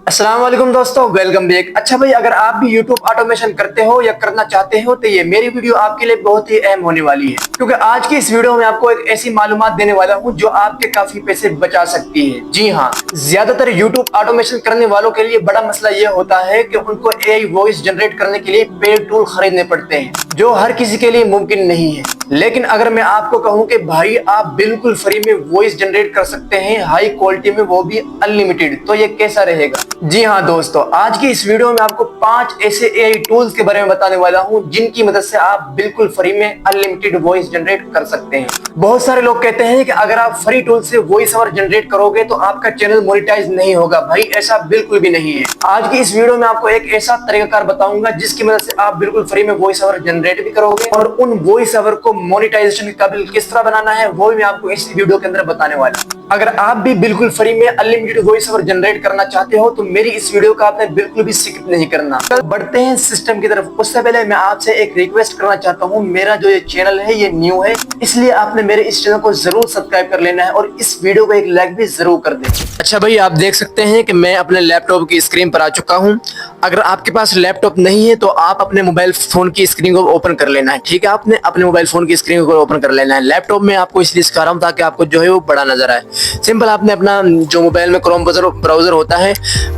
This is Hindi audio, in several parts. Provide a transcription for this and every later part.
अस्सलाम वालेकुम दोस्तों, वेलकम बैक। अच्छा भाई, अगर आप भी YouTube ऑटोमेशन करते हो या करना चाहते हो तो ये मेरी वीडियो आपके लिए बहुत ही अहम होने वाली है, क्योंकि आज की इस वीडियो में आपको एक ऐसी मालूमात देने वाला हूं जो आपके काफी पैसे बचा सकती है। जी हाँ, ज्यादातर YouTube ऑटोमेशन करने वालों के लिए बड़ा मसला ये होता है कि उनको AI वॉइस जनरेट करने के लिए पेड टूल खरीदने पड़ते हैं, जो हर किसी के लिए मुमकिन नहीं है। लेकिन अगर मैं आपको कहूं कि भाई आप बिल्कुल फ्री में वॉइस जनरेट कर सकते हैं, हाई क्वालिटी में, वो भी अनलिमिटेड, तो ये कैसा रहेगा? जी हाँ दोस्तों, आज की इस वीडियो में आपको 5 ऐसे AI टूल्स के बारे में बताने वाला हूं जिनकी मदद से आप बिल्कुल फ्री में अनलिमिटेड वॉइस जनरेट कर सकते हैं। बहुत सारे लोग कहते हैं कि अगर आप फ्री टूल से वॉइस ओवर जनरेट करोगे तो आपका चैनल मोनेटाइज नहीं होगा। भाई ऐसा बिल्कुल भी नहीं है। आज की इस वीडियो में आपको एक ऐसा तरीकाकार बताऊंगा जिसकी मदद से आप बिल्कुल फ्री में वॉइस ओवर जनरेट भी करोगे, और उन वॉइस ओवर को मोनेटाइजेशन के काबिल किस तरह बनाना है वो भी मैं आपको इस वीडियो के अंदर बताने वाला हूं। अगर आप भी बिल्कुल फ्री में अनलिमिटेड वॉइस ओवर जनरेट करना चाहते हो तो मेरी इस वीडियो का आपने बिल्कुल भी स्किप नहीं करना। कल बढ़ते हैं सिस्टम की तरफ। उससे पहले मैं आपसे एक रिक्वेस्ट करना चाहता हूँ। मेरा जो ये चैनल है ये न्यू है, इसलिए आपने मेरे इस चैनल को जरूर सब्सक्राइब कर लेना है और इस वीडियो को एक लाइक भी जरूर कर दें। अच्छा भाई, आप देख सकते हैं कि मैं अपने लैपटॉप की स्क्रीन पर आ चुका हूँ। अगर आपके पास लैपटॉप नहीं है तो आप अपने मोबाइल फोन की स्क्रीन को ओपन कर लेना है। ठीक है, आपने अपने मोबाइल फोन की स्क्रीन को ओपन कर लेना है। लैपटॉप में आपको इसलिए सिखा रहा हूँ ताकि आपको जो है वो बड़ा नजर आए। सिंपल, आपने अपना जो मोबाइल में क्रोम ब्राउजर होता है,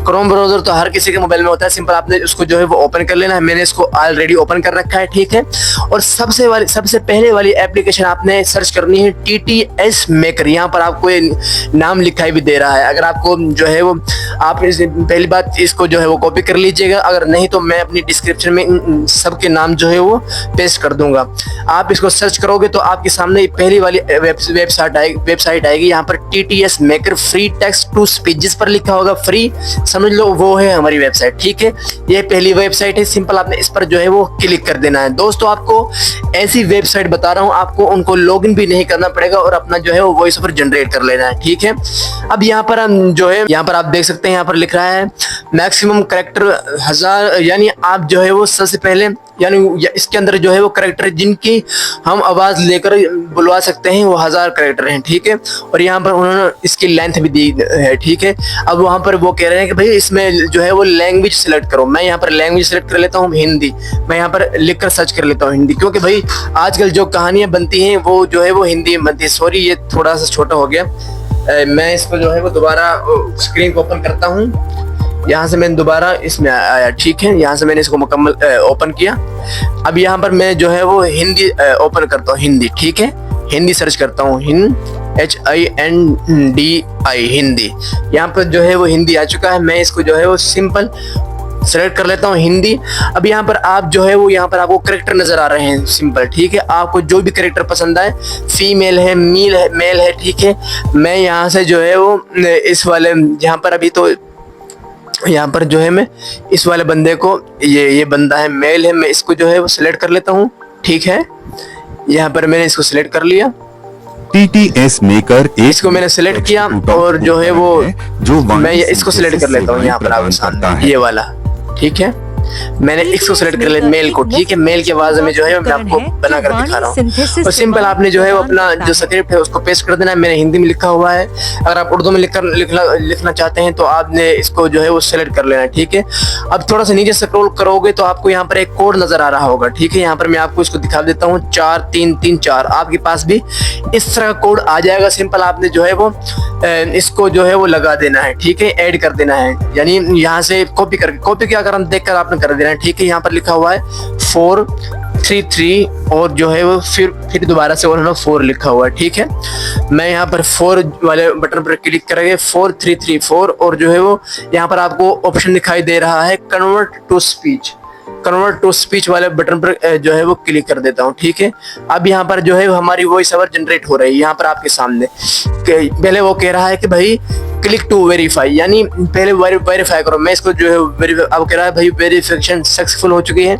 क्रोम ब्राउजर तो हर किसी के मोबाइल में होता है। सिंपल आपने उसको जो है वो ओपन कर लेना है। मैंने इसको ऑलरेडी ओपन कर रखा है। ठीक है, और सबसे पहले वाली एप्लीकेशन आपने सर्च करनी है TTS मेकर। यहाँ पर आपको ये नाम लिखाई भी दे रहा है। अगर आपको जो है वो आप पहली बात इसको जो है वो कॉपी कर लीजिएगा, अगर नहीं तो मैं अपनी डिस्क्रिप्शन में सबके नाम जो है वो पेस्ट कर दूंगा। आप इसको सर्च करोगे तो आपके सामने पहली वाली वेबसाइट आएगी। यहाँ पर TTS maker free text to speech, जिस पर लिखा होगा फ्री, समझ लो वो है हमारी वेबसाइट। ठीक है, ये पहली वेबसाइट है। सिंपल आपने इस पर जो है वो क्लिक कर देना है। दोस्तों, आपको ऐसी वेबसाइट बता रहा हूँ, आपको उनको लॉगिन भी नहीं करना पड़ेगा और अपना जो है वो वॉइस ओवर जनरेट कर लेना है। ठीक है, अब यहाँ पर हम जो है यहाँ पर आप देख सकते हैं, यहाँ पर लिख रहा है मैक्सिमम कैरेक्टर 1000, यानी आप जो है वो सबसे पहले, यानी इसके अंदर जो है वो कैरेक्टर जिनकी हम आवाज लेकर बुलवा सकते हैं वो 1000 कैरेक्टर हैं। ठीक है, और यहाँ पर उन्होंने इसकी लेंथ भी दी है। ठीक है, अब वहां पर वो कह रहे हैं कि भाई इसमें जो है वो लैंग्वेज सिलेक्ट करो। मैं यहाँ पर लैंग्वेज सिलेक्ट कर लेता हूँ हिंदी। मैं यहाँ पर लिखकर सर्च कर लेता हूँ हिंदी, क्योंकि भाई आजकल जो कहानियां बनती हैं वो जो है वो हिंदी में बनती है। सॉरी, ये थोड़ा सा छोटा हो गया। मैं इसको जो है वो दोबारा स्क्रीन को ओपन करता हूँ। यहाँ से मैंने दोबारा इसमें आया। ठीक है, यहाँ से मैंने इसको मुकम्मल ओपन किया। अब यहाँ पर मैं जो है वो हिंदी ओपन करता हूँ, हिंदी। ठीक है, हिंदी सर्च करता हूँ, HINDI हिंदी। यहाँ पर जो है वो हिंदी आ चुका है। मैं इसको जो है वो सिंपल सेलेक्ट कर लेता हूँ हिंदी। अब यहाँ पर आप जो है वो यहाँ पर आपको कैरेक्टर नजर आ रहे हैं। सिंपल, ठीक है, आपको जो भी कैरेक्टर पसंद आए, फीमेल है, मेल है। ठीक है, मैं यहाँ से जो है वो इस वाले, यहाँ पर अभी तो यहाँ पर जो है मैं इस वाले बंदे को, ये बंदा है, मेल है, मैं इसको जो है वो सिलेक्ट कर लेता हूँ। ठीक है, यहाँ पर मैंने इसको सिलेक्ट कर लिया। TTS मेकर इसको मैंने सिलेक्ट किया और जो है वो मैं इसको सिलेक्ट कर लेता हूँ यहाँ पर आपके सामने, ये वाला। ठीक है, मैंने इसको सिलेक्ट कर लिया, मेल को। ठीक है, मेल की आवाज में जो है मैं आपको बनाकर दिखा रहा हूँ। और सिंपल आपने जो है वो अपना जो स्क्रिप्ट है उसको पेस्ट कर देना है। मैंने हिंदी में लिखा हुआ है, अगर आप उर्दू में लिखना चाहते हैं तो आपने इसको जो है वो सिलेक्ट कर लेना है। ठीक है, अब थोड़ा सा नीचे स्क्रॉल करोगे तो आपको यहाँ पर एक कोड नजर आ रहा होगा। ठीक है, यहाँ पर मैं आपको इसको दिखा देता हूँ, 4334। आपके पास भी इस तरह का कोड आ जाएगा। सिंपल आपने जो है वो इसको जो है वो लगा देना है। ठीक है, ऐड कर देना है, यानी यहाँ से कॉपी क्या कर देखकर आपने कर देना है। ठीक है, यहाँ पर लिखा हुआ है 433 और जो है वो फिर दोबारा से उन्होंने 4 लिखा हुआ है। ठीक है, मैं यहाँ पर 4 वाले बटन पर क्लिक करेंगे, 4334, और जो है वो यहाँ पर आपको ऑप्शन दिखाई दे रहा है कन्वर्ट टू स्पीच वाले बटन पर जो है वो क्लिक कर देता हूँ। ठीक है, अब यहाँ पर जो है हमारी वॉइस ओवर जनरेट हो रही है। यहाँ पर आपके सामने पहले वो कह रहा है कि भाई क्लिक टू वेरीफाई, यानी पहले वेरीफाई करो। मैं इसको जो है अब कह रहा है भाई वेरिफिकेशन सक्सेसफुल हो चुकी है।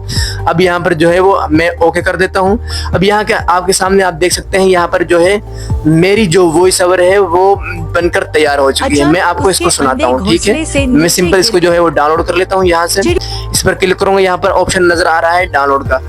अब यहाँ पर जो है वो मैं ओके कर देता हूँ। अब यहाँ के आपके सामने आप देख सकते हैं, यहाँ पर जो है मेरी जो वॉइस ओवर है वो बनकर तैयार हो चुकी है। मैं आपको इसको सुनाता हूँ। ठीक है, मैं सिंपल इसको जो है वो डाउनलोड कर लेता हूँ। यहाँ से इस पर क्लिक करूंगा, यहाँ पर ऑप्शन नजर आ रहा है डाउनलोड का।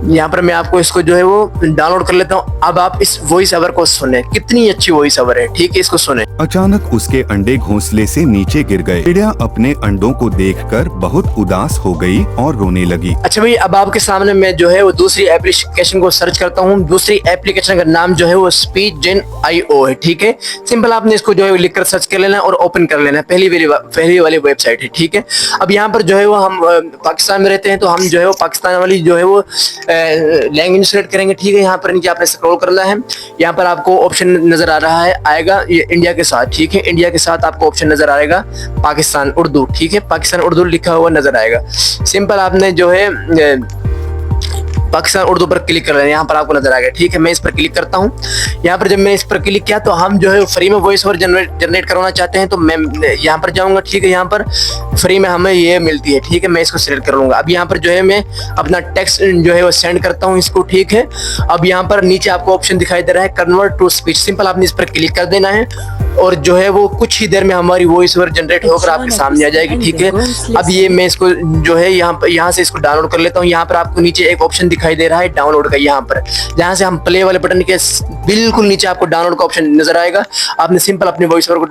यहाँ पर मैं आपको इसको जो है वो डाउनलोड कर लेता हूँ। अब आप इस वॉइस ओवर को सुने, कितनी अच्छी वॉइस ओवर है, ठीक है, इसको सुने। अचानक उसके अंडे घोंसले से नीचे गिर गए। चिड़िया अपने अंडों को देखकर बहुत उदास हो गई और रोने लगी। अच्छा भाई, अब आपके सामने मैं जो है वो दूसरी एप्लीकेशन को सर्च करता हूँ। दूसरी एप्लीकेशन का नाम जो है वो स्पीच जेन IO है, ठीक है। सिंपल आपने इसको जो है लिख कर सर्च कर लेना है और ओपन कर लेना है। पहली वाली वेबसाइट है, ठीक है। अब यहाँ पर जो है वो हम पाकिस्तान में रहते हैं, तो हम जो है वो पाकिस्तान वाली जो है वो लैंग्वेज सेलेक्ट करेंगे, ठीक है। यहाँ पर नीचे आपने स्क्रॉल करना है। यहाँ पर आपको ऑप्शन नजर आ रहा है, आएगा ये इंडिया के साथ, ठीक है। इंडिया के साथ आपको ऑप्शन नजर आएगा पाकिस्तान उर्दू, ठीक है। पाकिस्तान उर्दू लिखा हुआ नजर आएगा। सिंपल आपने जो है पाकिस्तान उर्दू पर क्लिक कर लेना है, यहाँ पर आपको नजर आएगा, ठीक है। मैं इस पर क्लिक करता हूँ। यहाँ पर जब मैं इस पर क्लिक किया तो हम जो है फ्री में वॉइस ओवर जनरेट करवाना चाहते हैं, तो मैं यहाँ पर जाऊँगा, ठीक है। यहाँ पर फ्री में हमें ये मिलती है, ठीक है। मैं इसको सिलेक्ट कर लूँगा। अब यहाँ पर जो है मैं अपना टेक्स्ट जो है वो सेंड करता हूँ इसको, ठीक है। अब यहाँ पर नीचे आपको ऑप्शन दिखाई दे रहा है कन्वर्ट टू स्पीच। सिंपल आपने इस पर क्लिक कर देना है और जो है वो कुछ ही देर में हमारी वॉइस ओवर जनरेट होकर आपके सामने आ जाएगी, ठीक है। अब ये मैं इसको जो है यहाँ से इसको डाउनलोड कर लेता हूँ। यहाँ पर आपको नीचे एक ऑप्शन दिखाई दे रहा है डाउनलोड का, यहाँ पर जहाँ से हम प्ले वाले बटन के बिल्कुल नीचे आपको डाउनलोड का ऑप्शन नजर आएगा। आपने सिंपल अपने वॉइस ओवर को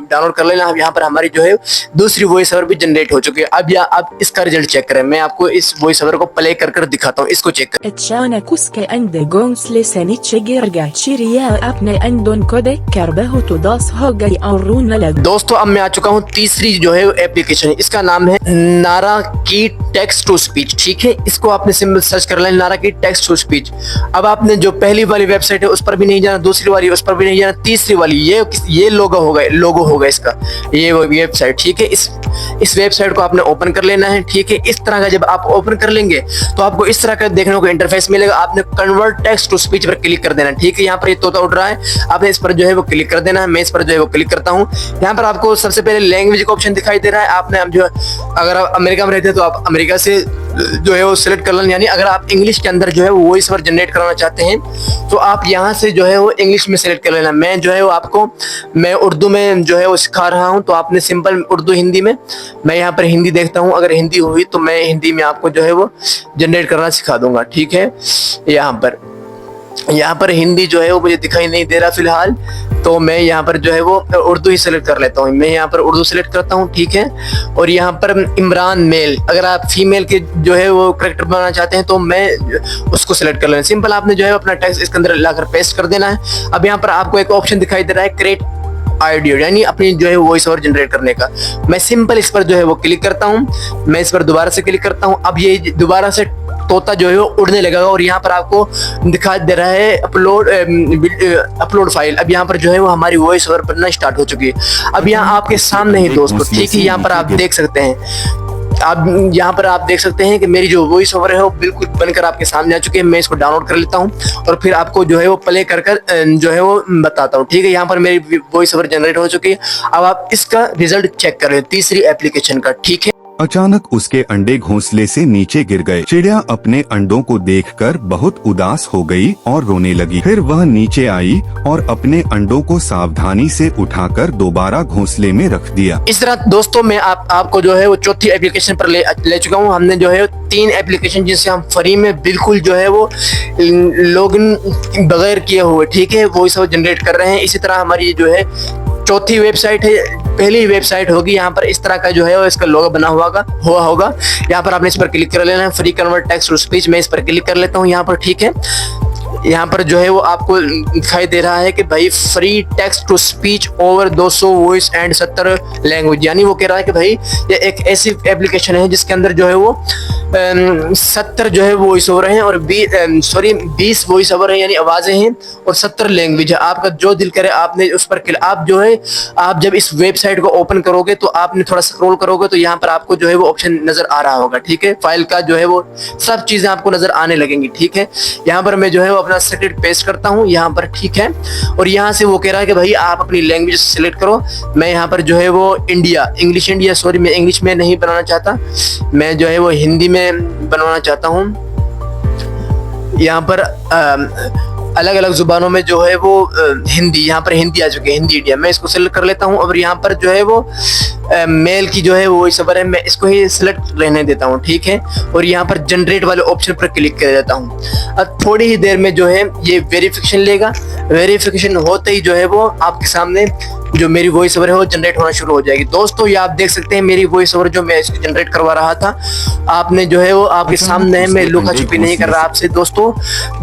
डाउनलोड कर लेना। अब यहाँ पर हमारी जो है दूसरी वॉइस ओवर भी जनरेट हो चुकी है। अब इसका रिजल्ट चेक करें। मैं आपको इस वॉइस ओवर को प्ले कर दिखाता हूँ, इसको चेक करें। Atshanak uske ande gonsle seniche girga chiria apne andon kodek karbahu tudas hogai aruna lag। दोस्तों अब मैं आ चुका हूँ तीसरी जो है एप्लीकेशन, इसका नाम है नारा की टेक्स्ट टू स्पीच, ठीक है। इसको आपने सिंपल सर्च कर लेना, नारा की टेक्स्ट टू स्पीच। अब आपने जो पहली वाली वेबसाइट है उस पर भी नहीं जाना, दूसरी वाली उस पर भी नहीं जाना, तीसरी वाली ये लोगो होगा इसका, ये वेबसाइट, ठीक है। इस वेबसाइट को आपने ओपन कर लेना है, ठीक है। इस तरह का जब आप ओपन कर लेंगे तो आपको इस तरह का देखने को इंटरफेस मिलेगा। आपने कन्वर्ट टेक्स्ट टू स्पीच पर क्लिक कर देना, ठीक है। यहाँ पर ये तोता उड़ रहा है, आपने इस पर जो है वो क्लिक कर देना है। मैं इस पर जो है वो क्लिक करता हूँ। यहाँ पर आपको सबसे पहले लैंग्वेज का ऑप्शन दिखाई दे रहा है। आपने जो अगर आप अमेरिका में रहते हैं तो आप अमेरिका से जो है वो सिलेक्ट कर लेना, यानी अगर आप इंग्लिश के अंदर जो है वो वॉइस ओवर जनरेट कराना चाहते हैं तो आप यहाँ से जो है वो इंग्लिश में सिलेक्ट कर लेना। मैं जो है वो आपको मैं उर्दू में जो है वो सिखा रहा हूँ, तो आपने सिंपल उर्दू हिंदी में, मैं यहाँ पर हिंदी देखता हूँ, अगर हिंदी हुई तो मैं हिंदी में आपको जो है वो जनरेट करना सिखा दूंगा, ठीक है। यहाँ पर हिंदी जो है वो मुझे दिखाई नहीं दे रहा फिलहाल, तो मैं यहाँ पर जो है वो उर्दू ही सिलेक्ट कर लेता हूँ। मैं यहाँ पर उर्दू सिलेक्ट करता हूँ, ठीक है। और यहाँ पर इमरान मेल, अगर आप फीमेल के जो है वो करेक्टर बनाना चाहते हैं तो मैं उसको सिलेक्ट कर लेना। सिंपल आपने जो है अपना टेक्स्ट इसके अंदर लाकर पेस्ट कर देना है। अब यहाँ पर आपको एक ऑप्शन दिखाई दे रहा है क्रिएट ऑडियो, यानी अपनी जो है वॉइस ओवर जनरेट करने का। मैं सिंपल इस पर जो है वो क्लिक करता हूँ। मैं इस पर दोबारा से क्लिक करता हूँ। अब ये दोबारा से तोता जो है वो उड़ने लगेगा और यहाँ पर आपको दिखाई दे रहा है अपलोड फाइल। अब यहाँ पर जो है वो हमारी वॉइस ओवर बनना स्टार्ट हो चुकी है। अब यहाँ आपके सामने ही दोस्तों, ठीक है, यहाँ पर आप देख सकते हैं, यहाँ पर आप देख सकते हैं कि मेरी जो वॉइस ओवर है वो बिल्कुल बनकर आपके सामने आ चुकी है। मैं इसको डाउनलोड कर लेता हूँ और फिर आपको जो है वो प्ले कर जो है वो बताता हूँ, ठीक है। यहाँ पर मेरी वॉइस ओवर जनरेट हो चुकी है। अब आप इसका रिजल्ट चेक करें तीसरी एप्लीकेशन का, ठीक है। अचानक उसके अंडे घोंसले से नीचे गिर गए। चिड़िया अपने अंडों को देखकर बहुत उदास हो गई और रोने लगी। फिर वह नीचे आई और अपने अंडों को सावधानी से उठाकर दोबारा घोंसले में रख दिया। इस तरह दोस्तों मैं आपको जो है वो चौथी एप्लीकेशन पर ले चुका हूँ। हमने जो है 3 एप्लीकेशन जिससे हम फ्री में बिल्कुल जो है वो लॉगिन बगैर किए हुए, ठीक है, वॉइस ओवर जनरेट कर रहे हैं। इसी तरह हमारी जो है चौथी वेबसाइट है, पहली वेबसाइट होगी। यहाँ पर इस तरह का जो है इसका लोगो बना हुआ होगा। यहाँ पर आपने इस पर क्लिक कर लेना है, free convert text to speech. मैं इस पर क्लिक कर लेता हूँ यहाँ पर, ठीक है। यहाँ पर जो है वो आपको दिखाई दे रहा है कि भाई free text to speech over 200 voice and 70 language, यानी वो कह रहा है कि भाई ये एक ऐसी एप्लीकेशन है जिसके अंदर जो है वो 70 जो है वॉइस ओवर हैं और 20 वॉइस ओवर है, यानी आवाजें हैं, और 70 लैंग्वेज है। आपका जो दिल करे आपने उस पर आप जो है आप जब इस वेबसाइट को ओपन करोगे तो आपने थोड़ा स्क्रॉल करोगे तो यहाँ पर आपको जो है वो ऑप्शन नजर आ रहा होगा, ठीक है। फाइल का जो है वो सब चीजें आपको नजर आने लगेंगी, ठीक है। यहाँ पर मैं जो है वो अपना सेलेक्ट पेस्ट करता हूँ यहाँ पर, ठीक है। और यहाँ से वो कह रहा है कि भाई आप अपनी लैंग्वेज सेलेक्ट करो। मैं यहाँ पर जो है वो इंग्लिश इंडिया, सॉरी मैं इंग्लिश में नहीं बनाना चाहता, मैं जो है वो हिंदी में बनवाना चाहता हूँ। यहाँ पर अलग अलग जुबानों में जो है वो हिंदी, यहाँ पर हिंदी आ चुकी है, हिंदी इंडिया। मैं इसको सेलेक्ट कर लेता हूँ और यहाँ पर जो है वो मेल की जो है वो वॉइस ओवर है, मैं इसको ही सिलेक्ट रहने देता हूँ, ठीक है। और यहाँ पर जनरेट वाले ऑप्शन पर क्लिक कर देता हूँ। अब थोड़ी ही देर में जो है ये वेरिफिकेशन लेगा। वेरिफिकेशन होते ही जो है वो आपके सामने जो मेरी वॉइस ओवर है वो जनरेट होना शुरू हो जाएगी। दोस्तों ये आप देख सकते हैं मेरी वॉइस ओवर जो मैं इसको जनरेट करवा रहा था, आपने जो है वो आपके सामने है, मैं लुका छुपी नहीं कर रहा आपसे। दोस्तों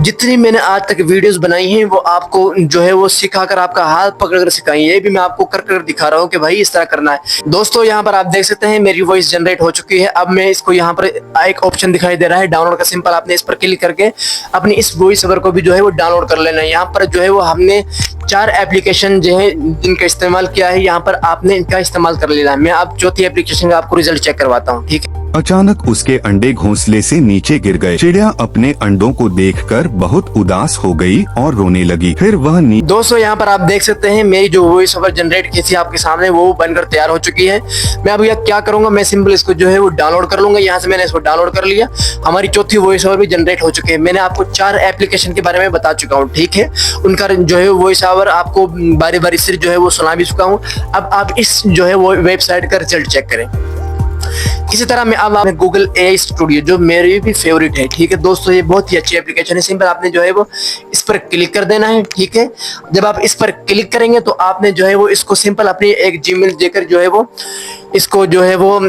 जितनी मैंने आज तक वीडियोस बनाई हैं वो आपको जो है वो सिखाकर, आपका हाथ पकड़कर सिखाई, ये भी मैं आपको कर कर दिखा रहा हूँ कि भाई इस तरह करना है। दोस्तों यहाँ पर आप देख सकते हैं मेरी वॉइस जनरेट हो चुकी है। अब मैं इसको यहाँ पर एक ऑप्शन दिखाई दे रहा है डाउनलोड का, सिंपल आपने इस पर क्लिक करके अपनी इस वॉइस ओवर को भी जो है वो डाउनलोड कर लेना है। यहाँ पर जो है वो हमने 4 एप्लीकेशन जो है जिनका इस्तेमाल किया है, यहाँ पर आपने इनका इस्तेमाल कर लेना है। मैं अब चौथी एप्लीकेशन का आपको रिजल्ट चेक करवाता हूँ, ठीक है। अचानक उसके अंडे घोंसले से नीचे गिर गए। चिड़िया अपने अंडों को देखकर बहुत उदास हो गई और रोने लगी। फिर वह दोस्तों यहाँ पर आप देख सकते हैं मेरी जो वॉइस ओवर जनरेट की थी आपके सामने वो बनकर तैयार हो चुकी है। मैं अब यह क्या करूंगा, मैं सिंपल इसको जो है वो डाउनलोड कर लूंगा। यहाँ से मैंने इसको डाउनलोड कर लिया। हमारी चौथी वॉइस ओवर भी जनरेट हो चुकी है। मैंने आपको 4 एप्लीकेशन के बारे में बता चुका हूँ, ठीक है। उनका जो है वॉइस ओवर आपको बारी बारी से जो है वो सुना भी चुका हूँ। अब आप इस जो है वो वेबसाइट का रिजल्ट चेक करें। इसी तरह मैं अब गूगल AI स्टूडियो जो मेरी भी फेवरेट है, ठीक है दोस्तों, ये बहुत ही अच्छी एप्लीकेशन है। सिंपल आपने जो है वो इस पर क्लिक कर देना है, ठीक है। जब आप इस पर क्लिक करेंगे तो आपने जो है वो इसको सिंपल अपनी एक जीमेल देकर जो है वो इसको जो है वो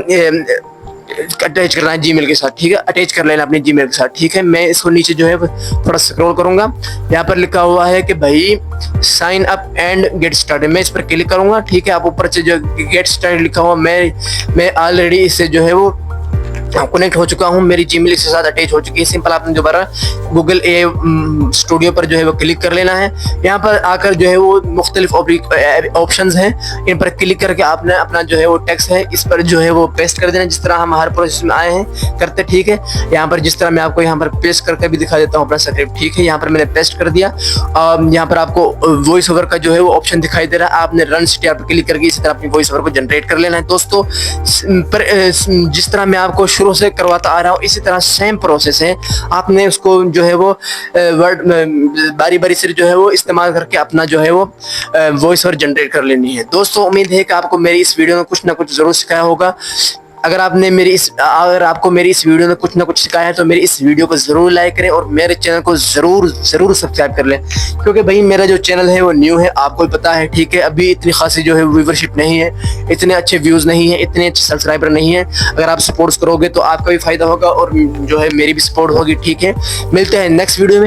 अटैच करना है जीमेल के साथ, ठीक है। अटैच कर लेना अपने जीमेल के साथ, ठीक है। मैं इसको नीचे जो है थोड़ा स्क्रॉल करूंगा। यहाँ पर लिखा हुआ है कि भाई sign up and get started, मैं इस पर क्लिक करूंगा, ठीक है। आप ऊपर से जो गेट स्टार्टेड लिखा हुआ, मैं ऑलरेडी इससे जो है वो कनेक्ट हो चुका हूं, मेरी जीमेल के साथ अटैच हो चुकी है। सिंपल आपने दोबारा गूगल AI स्टूडियो पर जो है वो क्लिक कर लेना है। यहाँ पर आकर जो है वो मुख्तलिफ ऑप्शंस हैं, इन पर क्लिक करके आपने अपना जो है वो टेक्स्ट है इस पर जो है वो पेस्ट कर देना, जिस तरह हम हर प्रोसेस में आए हैं करते, ठीक है। यहाँ पर जिस तरह मैं आपको यहाँ पर पेस्ट करके भी दिखा देता हूँ अपना स्क्रिप्ट, ठीक है। यहाँ पर मैंने पेस्ट कर दिया। यहाँ पर आपको वॉइस ओवर का जो है वो ऑप्शन दिखाई दे रहा है, आपने रन स्टार्ट पर क्लिक करके इसी तरह अपनी वॉइस ओवर को जनरेट कर लेना है। दोस्तों जिस तरह मैं आपको शुरू से करवाता आ रहा हूँ इसी तरह सेम प्रोसेस है। आपने उसको जो है वो वर्ड बारी बारी से जो है वो इस्तेमाल करके अपना जो है वो वॉइस ओवर जनरेट कर लेनी है। दोस्तों उम्मीद है कि आपको मेरी इस वीडियो में कुछ ना कुछ जरूर सिखाया होगा। अगर आपको मेरी इस वीडियो में कुछ ना कुछ सिखाया है तो मेरी इस वीडियो को जरूर लाइक करें और मेरे चैनल को जरूर सब्सक्राइब कर लें, क्योंकि भाई मेरा जो चैनल है वो न्यू है, आपको भी पता है, ठीक है। अभी इतनी खासी जो है व्यूवरशिप नहीं है, इतने अच्छे व्यूज नहीं है, इतने अच्छे सब्सक्राइबर नहीं है। अगर आप सपोर्ट करोगे तो आपका भी फायदा होगा और जो है मेरी भी सपोर्ट होगी, ठीक है। मिलते हैं नेक्स्ट वीडियो में।